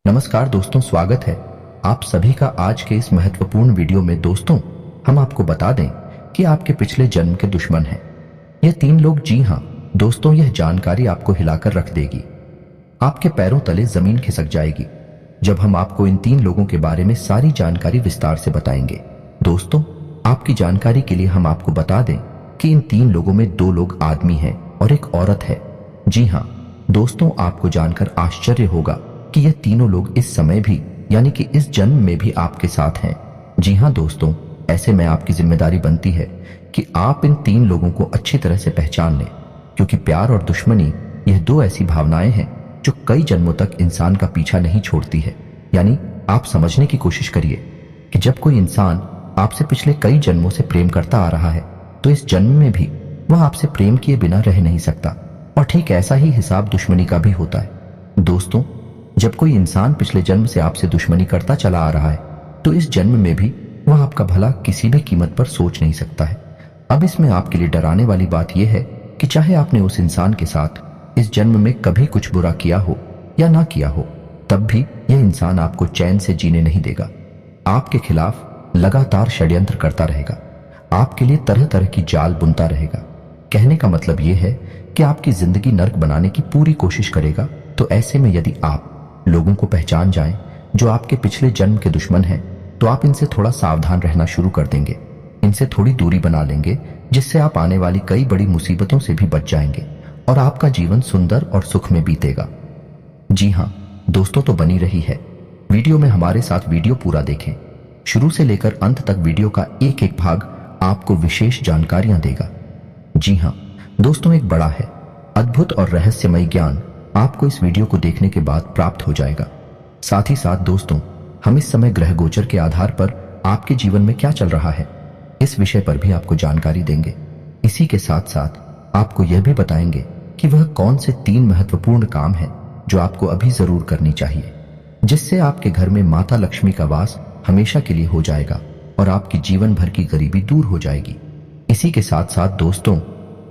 नमस्कार दोस्तों, स्वागत है आप सभी का आज के इस महत्वपूर्ण वीडियो में। दोस्तों, हम आपको बता दें कि आपके पिछले जन्म के दुश्मन हैं ये 3 लोग। जी हां दोस्तों, यह जानकारी आपको हिलाकर रख देगी। आपके पैरों तले जमीन खिसक जाएगी जब हम आपको इन 3 लोगों के बारे में सारी जानकारी विस्तार से बताएंगे। दोस्तों, आपकी जानकारी के लिए हम आपको बता दें कि इन 3 लोगों में 2 लोग आदमी हैं और एक औरत है। जी हां दोस्तों, आपको जानकर आश्चर्य होगा कि ये तीनों लोग इस समय भी यानी कि इस जन्म में भी आपके साथ हैं। जी हां दोस्तों, ऐसे में आपकी जिम्मेदारी बनती है कि आप इन 3 लोगों को अच्छी तरह से पहचान लें, क्योंकि प्यार और दुश्मनी यह 2 ऐसी भावनाएं हैं जो कई जन्मों तक इंसान का पीछा नहीं छोड़ती है। यानी आप समझने की कोशिश करिए कि जब कोई इंसान आपसे पिछले कई जन्मों से प्रेम करता आ रहा है तो इस जन्म में भी वह आपसे प्रेम किए बिना रह नहीं सकता। और ठीक ऐसा ही हिसाब दुश्मनी का भी होता है। दोस्तों, जब कोई इंसान पिछले जन्म से आपसे दुश्मनी करता चला आ रहा है तो इस जन्म में भी वह आपका भला किसी भी कीमत पर सोच नहीं सकता है। अब इसमें आपके लिए डराने वाली बात यह है कि चाहे आपने उस इंसान के साथ इस जन्म में कभी कुछ बुरा किया हो या ना किया हो, तब भी यह इंसान आपको चैन से जीने नहीं देगा। आपके खिलाफ लगातार षड्यंत्र करता रहेगा, आपके लिए तरह तरह की जाल बुनता रहेगा। कहने का मतलब यह है कि आपकी जिंदगी नर्क बनाने की पूरी कोशिश करेगा। तो ऐसे में यदि आप लोगों को पहचान जाएं जो आपके पिछले जन्म के दुश्मन हैं, तो आप इनसे थोड़ा सावधान रहना शुरू कर देंगे, इनसे थोड़ी दूरी बना लेंगे, जिससे आप आने वाली कई बड़ी मुसीबतों से भी बच जाएंगे और आपका जीवन सुंदर और सुख में बीतेगा। जी हां दोस्तों, तो बनी रही है वीडियो में हमारे साथ। वीडियो पूरा देखें, शुरू से लेकर अंत तक वीडियो का एक एक भाग आपको विशेष जानकारियां देगा। जी हां दोस्तों, एक बड़ा है अद्भुत और रहस्यमय ज्ञान आपको इस वीडियो को देखने के बाद प्राप्त हो जाएगा। साथ ही साथ दोस्तों, हम इस समय ग्रह गोचर के आधार पर आपके जीवन में क्या चल रहा है इस विषय पर भी आपको जानकारी देंगे। इसी के साथ साथ आपको यह भी बताएंगे कि वह कौन से 3 महत्वपूर्ण काम हैं जो आपको अभी जरूर करनी चाहिए, जिससे आपके घर में माता लक्ष्मी का वास हमेशा के लिए हो जाएगा और आपकी जीवन भर की गरीबी दूर हो जाएगी। इसी के साथ साथ दोस्तों,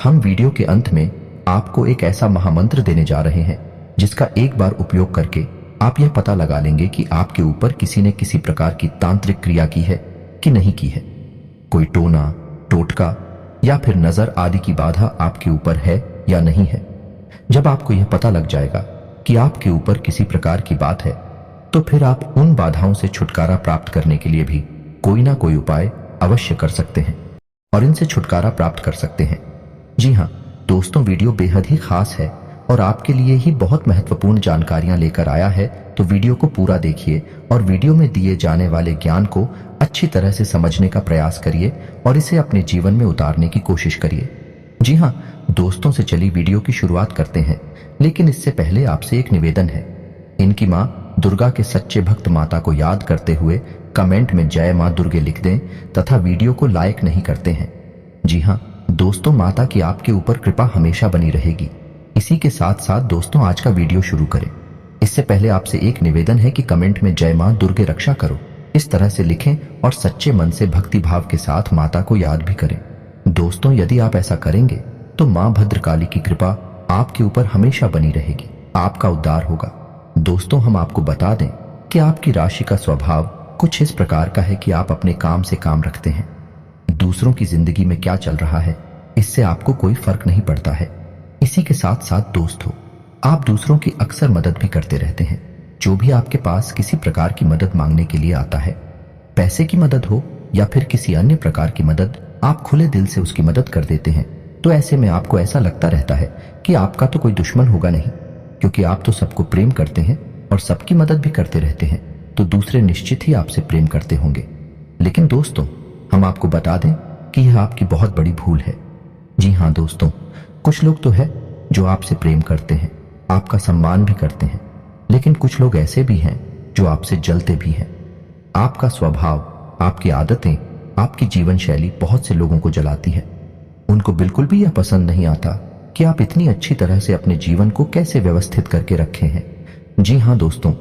हम वीडियो के अंत में आपको एक ऐसा महामंत्र देने जा रहे हैं जिसका एक बार उपयोग करके आप यह पता लगा लेंगे कि आपके ऊपर किसी ने किसी प्रकार की तांत्रिक क्रिया की है कि नहीं की है। कोई टोना, टोटका या फिर नजर आदि की बाधा आपके ऊपर है या नहीं है। जब आपको यह पता लग जाएगा कि आपके ऊपर किसी प्रकार की बात है, तो फिर आप उन बाधाओं से छुटकारा प्राप्त करने के लिए भी कोई ना कोई उपाय अवश्य कर सकते हैं और इनसे छुटकारा प्राप्त कर सकते हैं। जी हाँ दोस्तों, वीडियो बेहद ही खास है और आपके लिए ही बहुत महत्वपूर्ण जानकारियां लेकर आया है। तो वीडियो को पूरा देखिए और वीडियो में दिए जाने वाले ज्ञान को अच्छी तरह से समझने का प्रयास करिए और इसे अपने जीवन में उतारने की कोशिश करिए। जी हाँ दोस्तों, से चली वीडियो की शुरुआत करते हैं, लेकिन इससे पहले आपसे एक निवेदन है। इनकी माँ दुर्गा के सच्चे भक्त माता को याद करते हुए कमेंट में जय माँ दुर्गे लिख दें तथा वीडियो को लाइक नहीं करते हैं। जी हाँ दोस्तों, माता की आपके ऊपर कृपा हमेशा बनी रहेगी। इसी के साथ साथ दोस्तों, आज का वीडियो शुरू करें इससे पहले आपसे एक निवेदन है कि कमेंट में जय मां दुर्गे रक्षा करो इस तरह से लिखें और सच्चे मन से भक्ति भाव के साथ माता को याद भी करें। दोस्तों, यदि आप ऐसा करेंगे तो मां भद्रकाली की कृपा आपके ऊपर हमेशा बनी रहेगी, आपका उद्धार होगा। दोस्तों, हम आपको बता दें कि आपकी राशि का स्वभाव कुछ इस प्रकार का है कि आप अपने काम से काम रखते हैं। दूसरों की जिंदगी में क्या चल रहा है इससे आपको कोई फर्क नहीं पड़ता है। इसी के साथ साथ दोस्तों, आप दूसरों की अक्सर मदद भी करते रहते हैं। जो भी आपके पास किसी प्रकार की मदद मांगने के लिए आता है, पैसे की मदद हो या फिर किसी अन्य प्रकार की मदद, आप खुले दिल से उसकी मदद कर देते हैं। तो ऐसे में आपको ऐसा लगता रहता है कि आपका तो कोई दुश्मन होगा नहीं, क्योंकि आप तो सबको प्रेम करते हैं और सबकी मदद भी करते रहते हैं, तो दूसरे निश्चित ही आपसे प्रेम करते होंगे। लेकिन दोस्तों, हम आपको बता दें कि यह आपकी बहुत बड़ी भूल है। जी हाँ दोस्तों, कुछ लोग तो है जो आपसे प्रेम करते हैं, आपका सम्मान भी करते हैं, लेकिन कुछ लोग ऐसे भी हैं जो आपसे जलते भी हैं। आपका स्वभाव, आपकी आदतें, आपकी जीवन शैली बहुत से लोगों को जलाती है। उनको बिल्कुल भी यह पसंद नहीं आता कि आप इतनी अच्छी तरह से अपने जीवन को कैसे व्यवस्थित करके रखे हैं। जी हाँ दोस्तों,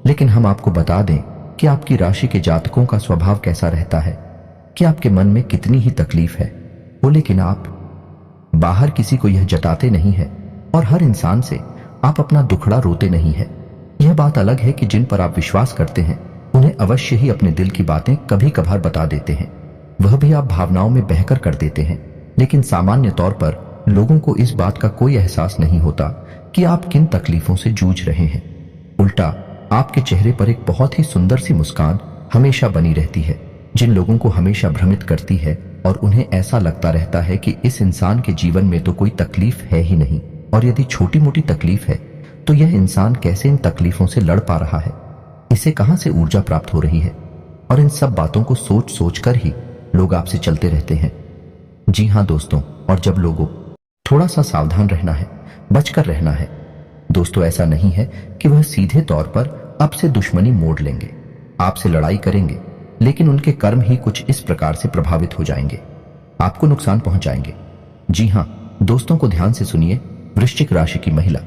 लेकिन हम आपको बता दें कि आपकी राशि के जातकों का स्वभाव कैसा रहता है, कि आपके मन में कितनी ही तकलीफ है वो, लेकिन आप बाहर किसी को यह जताते नहीं है और हर इंसान से आप अपना दुखड़ा रोते नहीं है। यह बात अलग है कि जिन पर आप विश्वास करते हैं उन्हें अवश्य ही अपने दिल की बातें कभी कभार बता देते हैं, वह भी आप भावनाओं में बहकर कर देते हैं। लेकिन सामान्य तौर पर लोगों को इस बात का कोई एहसास नहीं होता कि आप किन तकलीफों से जूझ रहे हैं। उल्टा आपके चेहरे पर एक बहुत ही सुंदर सी मुस्कान हमेशा बनी रहती है, जिन लोगों को हमेशा भ्रमित करती है और उन्हें ऐसा लगता रहता है कि इस इंसान के जीवन में तो कोई तकलीफ है ही नहीं, और यदि छोटी मोटी तकलीफ है तो यह इंसान कैसे इन तकलीफों से लड़ पा रहा है, इसे कहां से ऊर्जा प्राप्त हो रही है। और इन सब बातों को सोच सोच कर ही लोग आपसे चलते रहते हैं। जी हाँ दोस्तों, और जब लोगों थोड़ा सा सावधान रहना है, बचकर रहना है दोस्तों। ऐसा नहीं है कि वह सीधे तौर पर आपसे दुश्मनी मोड़ लेंगे, आपसे लड़ाई करेंगे, लेकिन उनके कर्म ही कुछ इस प्रकार से प्रभावित हो जाएंगे, आपको नुकसान पहुंचाएंगे। जी हां दोस्तों को ध्यान से सुनिए। वृश्चिक राशि की महिला,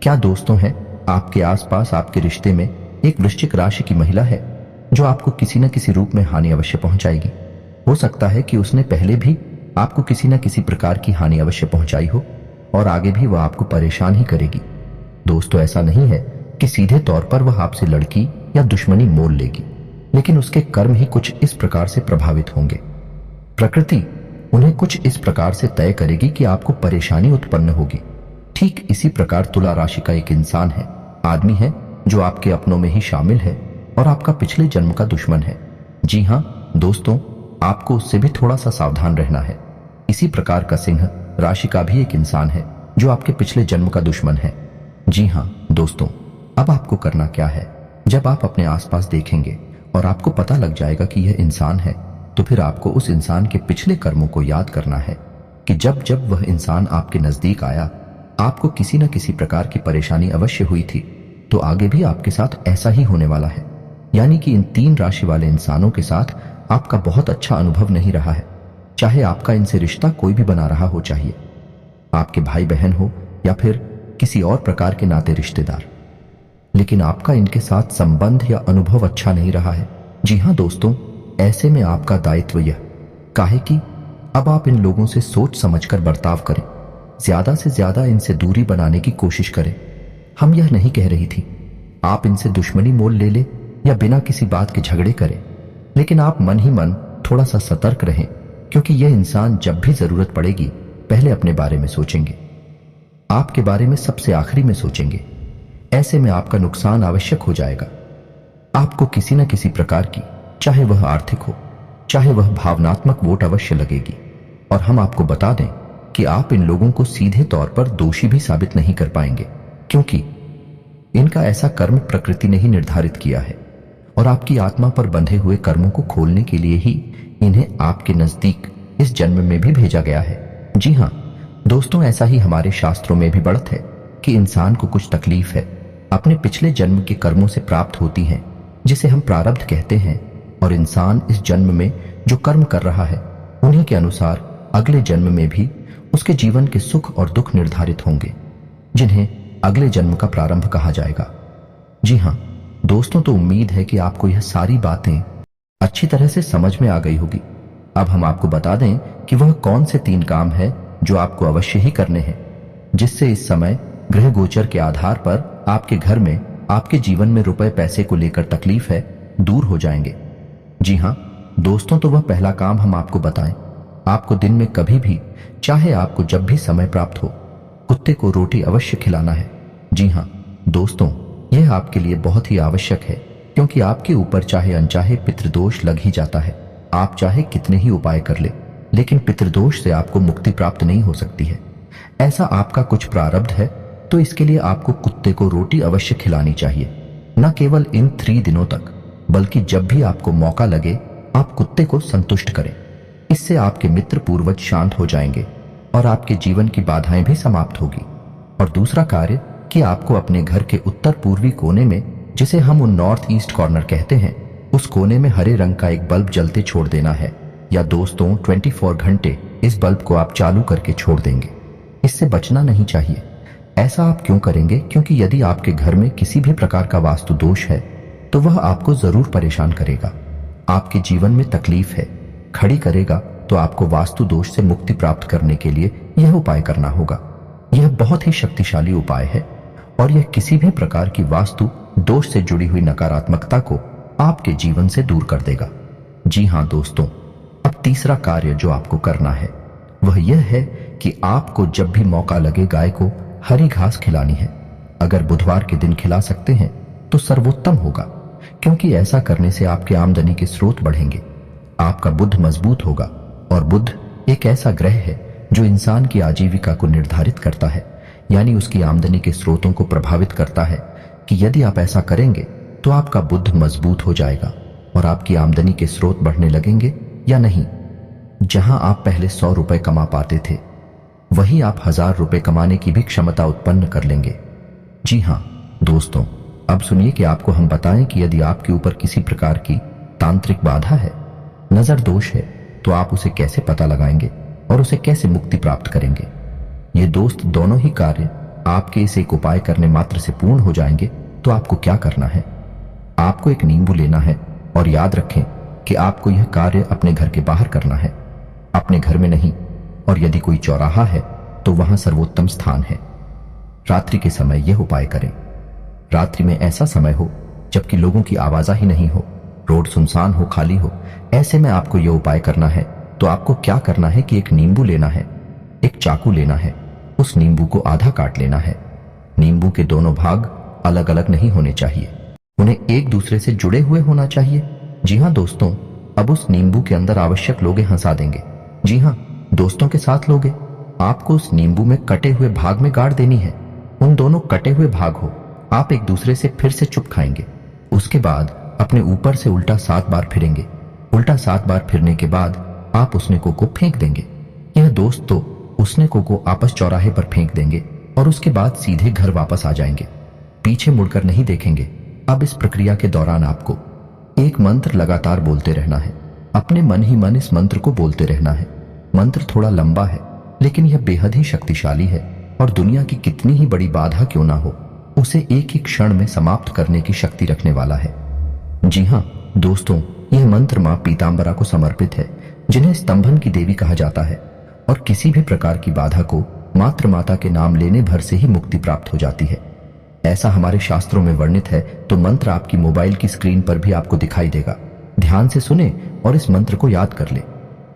क्या दोस्तों है आपके आसपास आपके रिश्ते में एक वृश्चिक राशि की महिला है जो आपको किसी न किसी रूप में हानि अवश्य पहुंचाएगी। हो सकता है कि उसने पहले भी आपको किसी न किसी प्रकार की हानि अवश्य पहुंचाई हो और आगे भी वह आपको परेशान ही करेगी। दोस्तों ऐसा नहीं है कि सीधे तौर पर वह आपसे लड़की या दुश्मनी मोल लेगी, लेकिन उसके कर्म ही कुछ इस प्रकार से प्रभावित होंगे। प्रकृति उन्हें कुछ इस प्रकार से तय करेगी कि आपको परेशानी उत्पन्न होगी। ठीक इसी प्रकार तुला राशि का एक इंसान है, आदमी है जो आपके अपनों में ही शामिल है और आपका पिछले जन्म का दुश्मन है। जी हां दोस्तों, आपको उससे भी थोड़ा सा सावधान रहना है। इसी प्रकार का सिंह राशि का भी एक इंसान है जो आपके पिछले जन्म का दुश्मन है। जी हां दोस्तों, अब आपको करना क्या है, जब आप अपने आसपास देखेंगे और आपको पता लग जाएगा कि यह इंसान है, तो फिर आपको उस इंसान के पिछले कर्मों को याद करना है कि जब जब वह इंसान आपके नजदीक आया, आपको किसी न किसी प्रकार की परेशानी अवश्य हुई थी, तो आगे भी आपके साथ ऐसा ही होने वाला है। यानी कि इन 3 राशि वाले इंसानों के साथ आपका बहुत अच्छा अनुभव नहीं रहा है, चाहे आपका इनसे रिश्ता कोई भी बना रहा हो, चाहिए आपके भाई बहन हो या फिर किसी और प्रकार के नाते रिश्तेदार, लेकिन आपका इनके साथ संबंध या अनुभव अच्छा नहीं रहा है। जी हां दोस्तों, ऐसे में आपका दायित्व यह काहे कि अब आप इन लोगों से सोच समझकर बर्ताव करें, ज्यादा से ज्यादा इनसे दूरी बनाने की कोशिश करें। हम यह नहीं कह रही थी आप इनसे दुश्मनी मोल ले ले या बिना किसी बात के झगड़े करें, लेकिन आप मन ही मन थोड़ा सा सतर्क रहें, क्योंकि यह इंसान जब भी जरूरत पड़ेगी पहले अपने बारे में सोचेंगे, आपके बारे में सबसे आखिरी में सोचेंगे। ऐसे में आपका नुकसान आवश्यक हो जाएगा। आपको किसी न किसी प्रकार की, चाहे वह आर्थिक हो चाहे वह भावनात्मक वोट अवश्य लगेगी। और हम आपको बता दें कि आप इन लोगों को सीधे तौर पर दोषी भी साबित नहीं कर पाएंगे, क्योंकि इनका ऐसा कर्म प्रकृति ने ही निर्धारित किया है और आपकी आत्मा पर बंधे हुए कर्मों को खोलने के लिए ही इन्हें आपके नजदीक इस जन्म में भी भेजा गया है। जी हां दोस्तों, ऐसा ही हमारे शास्त्रों में भी बढ़त है कि इंसान को कुछ तकलीफ है अपने पिछले जन्म के कर्मों से प्राप्त होती है, जिसे हम प्रारब्ध कहते हैं, और इंसान इस जन्म में जो कर्म कर रहा है उन्हीं के अनुसार अगले जन्म में भी उसके जीवन के सुख और दुख निर्धारित होंगे, जिन्हें अगले जन्म का प्रारंभ कहा जाएगा। जी हां दोस्तों, तो उम्मीद है कि आपको यह सारी बातें अच्छी तरह से समझ में आ गई होगी। अब हम आपको बता दें कि वह कौन से 3 काम है जो आपको अवश्य ही करने हैं, जिससे इस समय ग्रह गोचर के आधार पर आपके घर में, आपके जीवन में रुपए पैसे को लेकर तकलीफ है, दूर हो जाएंगे। जी हां दोस्तों, तो वह पहला काम हम आपको बताएं। आपको दिन में कभी भी, चाहे आपको जब भी समय प्राप्त हो, कुत्ते को रोटी अवश्य खिलाना है। जी हां दोस्तों, यह आपके लिए बहुत ही आवश्यक है, क्योंकि आपके ऊपर चाहे अनचाहे पितृदोष लग ही जाता है। आप चाहे कितने ही उपाय कर ले, लेकिन पितृदोष से आपको मुक्ति प्राप्त नहीं हो सकती है। ऐसा आपका कुछ प्रारब्ध है, तो इसके लिए आपको कुत्ते को रोटी अवश्य खिलानी चाहिए। न केवल इन 3 दिनों तक, बल्कि जब भी आपको मौका लगे आप कुत्ते को संतुष्ट करें। इससे आपके मित्र पूर्वज शांत हो जाएंगे और आपके जीवन की बाधाएं भी समाप्त होगी। और दूसरा कार्य कि आपको अपने घर के उत्तर पूर्वी कोने में, जिसे हम नॉर्थ ईस्ट कॉर्नर कहते हैं, उस कोने में हरे रंग का एक बल्ब जलते छोड़ देना है। या दोस्तों 24 घंटे इस बल्ब को आप चालू करके छोड़ देंगे। इससे बचना नहीं चाहिए। ऐसा आप क्यों करेंगे? क्योंकि यदि आपके घर में किसी भी प्रकार का वास्तु दोष है तो वह आपको जरूर परेशान करेगा, आपके जीवन में तकलीफ है खड़ी करेगा। तो आपको वास्तु दोष से मुक्ति प्राप्त करने के लिए यह उपाय करना होगा। यह बहुत ही शक्तिशाली उपाय है और यह किसी भी प्रकार की वास्तु दोष से जुड़ी हुई नकारात्मकता को आपके जीवन से दूर कर देगा। जी हां दोस्तों, अब तीसरा कार्य जो आपको करना है वह यह है कि आपको जब भी मौका लगे गाय को हरी घास खिलानी है। अगर बुधवार के दिन खिला सकते हैं तो सर्वोत्तम होगा, क्योंकि ऐसा करने से आपके आमदनी के स्रोत बढ़ेंगे, आपका बुद्ध मजबूत होगा। और बुद्ध एक ऐसा ग्रह है जो इंसान की आजीविका को निर्धारित करता है, यानी उसकी आमदनी के स्रोतों को प्रभावित करता है कि यदि आप ऐसा करेंगे तो आपका बुद्ध मजबूत हो जाएगा और आपकी आमदनी के स्रोत बढ़ने लगेंगे या नहीं। जहां आप पहले 100 रुपए कमा पाते थे, वही आप 1000 रुपए कमाने की भी क्षमता उत्पन्न कर लेंगे। जी हां दोस्तों, अब सुनिए कि आपको हम बताएं कि यदि आपके ऊपर किसी प्रकार की तांत्रिक बाधा है, नजर दोष है, तो आप उसे कैसे पता लगाएंगे और उसे कैसे मुक्ति प्राप्त करेंगे। ये दोस्त दोनों ही कार्य आपके इस एक उपाय करने मात्र से पूर्ण हो जाएंगे। तो आपको क्या करना है, आपको एक नींबू लेना है और याद रखें कि आपको यह कार्य अपने घर के बाहर करना है, अपने घर में नहीं। और यदि कोई चौराहा है तो वहां सर्वोत्तम स्थान है। रात्रि के समय यह उपाय करें। रात्रि में ऐसा समय हो जबकि लोगों की आवाजाही नहीं हो, रोड सुनसान हो, खाली हो। ऐसे में आपको यह उपाय करना है। तो आपको क्या करना है कि एक नींबू लेना है, एक चाकू लेना है, उस नींबू को आधा काट लेना है। नींबू के दोनों भाग अलग अलग नहीं होने चाहिए, उन्हें एक दूसरे से जुड़े हुए होना चाहिए। जी हां दोस्तों, अब उस नींबू के अंदर आवश्यक लोगे हंसा देंगे। जी हां, दोस्तों के साथ लोगे। आपको उस नींबू में कटे हुए भाग में गाड़ देनी है। उन दोनों कटे हुए भाग हो, आप एक दूसरे से फिर से चुप खाएंगे। उसके बाद अपने ऊपर से उल्टा 7 बार फिरेंगे। उल्टा 7 बार फिरने के बाद आप उस नेको को फेंक देंगे। यह दोस्त तो उस नेको को आपस चौराहे पर फेंक देंगे और उसके बाद सीधे घर वापस आ जाएंगे, पीछे मुड़कर नहीं देखेंगे। अब इस प्रक्रिया के दौरान आपको एक मंत्र लगातार बोलते रहना है। अपने मन ही मन इस मंत्र को बोलते रहना है। मंत्र थोड़ा लंबा है, लेकिन यह बेहद ही शक्तिशाली है और दुनिया की कितनी ही बड़ी बाधा क्यों ना हो, उसे एक ही क्षण में समाप्त करने की शक्ति रखने वाला है। जी हां दोस्तों, यह मंत्र मां पीतांबरा को समर्पित है, जिन्हें स्तंभन की देवी कहा जाता है। और किसी भी प्रकार की बाधा को मात्र माता के नाम लेने भर से ही मुक्ति प्राप्त हो जाती है, ऐसा हमारे शास्त्रों में वर्णित है। तो मंत्र आपकी मोबाइल की स्क्रीन पर भी आपको दिखाई देगा। ध्यान से सुने और इस मंत्र को याद कर ले।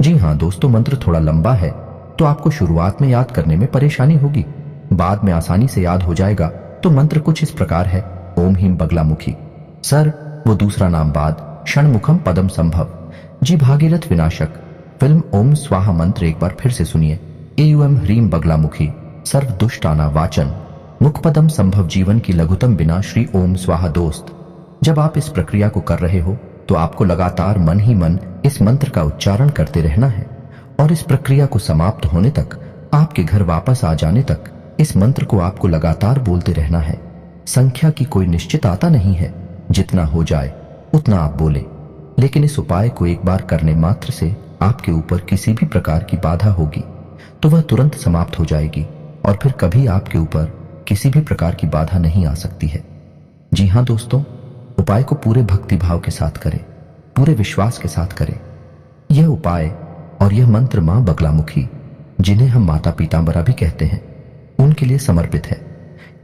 जी हां दोस्तों, मंत्र थोड़ा लंबा है तो आपको शुरुआत में याद करने में परेशानी होगी, बाद में आसानी से याद हो जाएगा। तो मंत्र कुछ इस प्रकार है। ओम ह्रीं बगलामुखी। सर वो दूसरा नाम बाद षण्मुखम पदम संभव। जी भागीरथ विनाशक। फिल्म ओम स्वाहा मंत्र एक बार फिर से सुनिए। एम ह्रीं बगलामुखी सर्व दुष्टाना वाचन मुखपदम संभव जीवन की लघुतम बिना श्री ओम स्वाहा। दोस्त, जब आप इस प्रक्रिया को कर रहे हो तो आपको लगातार मन ही मन इस मंत्र का उच्चारण करते रहना है और इस प्रक्रिया को समाप्त होने तक, आपके घर वापस आ जाने तक इस मंत्र को आपको लगातार बोलते रहना है। संख्या की कोई निश्चित आता नहीं है, जितना हो जाए उतना आप बोले। लेकिन इस उपाय को एक बार करने मात्र से आपके ऊपर किसी भी प्रकार की बाधा होगी तो वह तुरंत समाप्त हो जाएगी और फिर कभी आपके ऊपर किसी भी प्रकार की बाधा नहीं आ सकती है। जी हां दोस्तों, उपाय को पूरे भक्ति भाव के साथ करें, पूरे विश्वास के साथ करें। यह उपाय और यह मंत्र मां बगलामुखी, जिन्हें हम माता पीतांबरा भी कहते हैं, उनके लिए समर्पित है।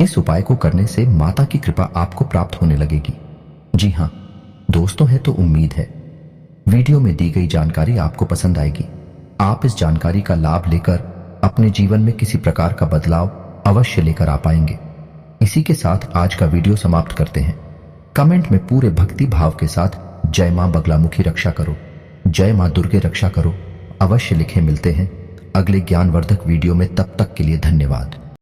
इस उपाय को करने से माता की कृपा आपको प्राप्त होने लगेगी। जी हां दोस्तों, है तो उम्मीद है वीडियो में दी गई जानकारी आपको पसंद आएगी। आप इस जानकारी का लाभ लेकर अपने जीवन में किसी प्रकार का बदलाव अवश्य लेकर आ पाएंगे। इसी के साथ आज का वीडियो समाप्त करते हैं। कमेंट में पूरे भक्ति भाव के साथ जय मां बगलामुखी रक्षा करो, जय मां दुर्गे रक्षा करो अवश्य लिखें। मिलते हैं अगले ज्ञानवर्धक वीडियो में, तब तक के लिए धन्यवाद।